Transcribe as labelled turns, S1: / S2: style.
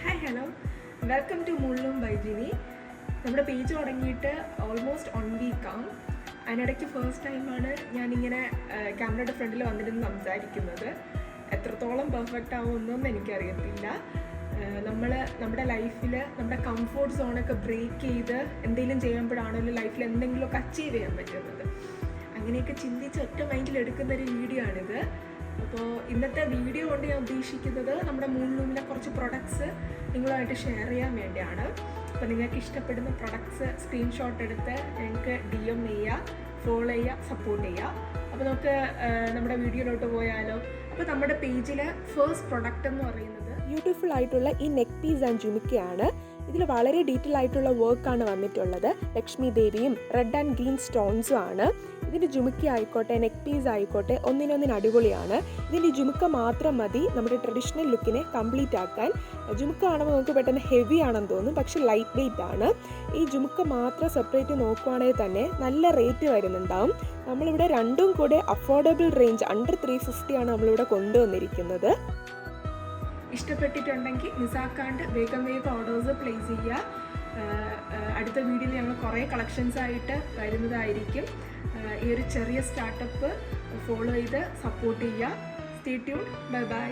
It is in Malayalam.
S1: ഹായ് ഹലോ വെൽക്കം ടു മുള്ളും ബൈ ജിനി. നമ്മുടെ പേജ് തുടങ്ങിയിട്ട് ഓൾമോസ്റ്റ് 1 വീക്കാണ്. അതിനിടയ്ക്ക് ഫസ്റ്റ് ടൈമാണ് ഞാനിങ്ങനെ ക്യാമറയുടെ ഫ്രണ്ടിൽ വന്നിരുന്ന് സംസാരിക്കുന്നത്. എത്രത്തോളം പെർഫെക്റ്റ് ആവുമെന്നൊന്നും എനിക്കറിയത്തില്ല. നമ്മുടെ ലൈഫിൽ നമ്മുടെ കംഫോർട്ട് സോണൊക്കെ ബ്രേക്ക് ചെയ്ത് എന്തെങ്കിലും ചെയ്യുമ്പോഴാണല്ലോ ലൈഫിൽ എന്തെങ്കിലുമൊക്കെ അച്ചീവ് ചെയ്യാൻ പറ്റുന്നത്. അങ്ങനെയൊക്കെ ചിന്തിച്ച് ഒറ്റ മൈൻഡിൽ എടുക്കുന്നൊരു വീഡിയോ ആണിത്. അപ്പോൾ ഇന്നത്തെ വീഡിയോ കൊണ്ട് ഞാൻ ഉദ്ദേശിക്കുന്നത് നമ്മുടെ മൂൺലൂമിലെ കുറച്ച് പ്രൊഡക്ട്സ് നിങ്ങളുമായിട്ട് ഷെയർ ചെയ്യാൻ വേണ്ടിയാണ്. അപ്പോൾ നിങ്ങൾക്ക് ഇഷ്ടപ്പെടുന്ന പ്രൊഡക്ട്സ് സ്ക്രീൻഷോട്ട് എടുത്ത് ഞങ്ങൾക്ക് DM ചെയ്യുക, ഫോളോ ചെയ്യുക, സപ്പോർട്ട് ചെയ്യുക. അപ്പോൾ നമുക്ക് നമ്മുടെ വീഡിയോയിലോട്ട് പോയാലോ. അപ്പോൾ നമ്മുടെ പേജിൽ ഫസ്റ്റ് പ്രൊഡക്റ്റ് എന്ന് പറയുന്നത് ബ്യൂട്ടിഫുൾ ആയിട്ടുള്ള ഈ നെക്ക് പീസ് ആൻഡ് ജുമിക്കയാണ്. ഇതിൽ വളരെ ഡീറ്റെയിൽ ആയിട്ടുള്ള വർക്കാണ് വന്നിട്ടുള്ളത്. ലക്ഷ്മി ദേവിയും റെഡ് ആൻഡ് ഗ്രീൻ സ്റ്റോൺസും ആണ്. ഇതിൻ്റെ ജുമിക്ക ആയിക്കോട്ടെ നെക്ക് പീസ് ആയിക്കോട്ടെ ഒന്നിനൊന്നിന് അടിപൊളിയാണ്. ഇതിൻ്റെ ജുമിക്ക മാത്രം മതി നമ്മുടെ ട്രഡീഷണൽ ലുക്കിനെ കംപ്ലീറ്റ് ആക്കാൻ. ജുമിക്ക കാണുമ്പോൾ നമുക്ക് പെട്ടെന്ന് ഹെവി ആണെന്ന് തോന്നും, പക്ഷെ ലൈറ്റ് വെയ്റ്റ് ആണ്. ഈ ജുമിക്ക മാത്രം സെപ്പറേറ്റ് നോക്കുവാണെങ്കിൽ തന്നെ നല്ല റേറ്റ് വരുന്നുണ്ടാവും. നമ്മളിവിടെ രണ്ടും കൂടെ അഫോർഡബിൾ റേഞ്ച് അണ്ടർ 350 ആണ് നമ്മളിവിടെ കൊണ്ടുവന്നിരിക്കുന്നത്. ഇഷ്ടപ്പെട്ടിട്ടുണ്ടെങ്കിൽ മിസ്സാക്കാണ്ട് വേഗം ഓർഡേഴ്സ് പ്ലേസ് ചെയ്യുക. അടുത്ത വീഡിയോയിൽ ഞങ്ങൾ കുറേ കളക്ഷൻസ് ആയിട്ട് വരുന്നതായിരിക്കും. ഈ ഒരു ചെറിയ സ്റ്റാർട്ടപ്പ് ഫോളോ ചെയ്ത് സപ്പോർട്ട് ചെയ്യുക. Stay tuned. Bye bye.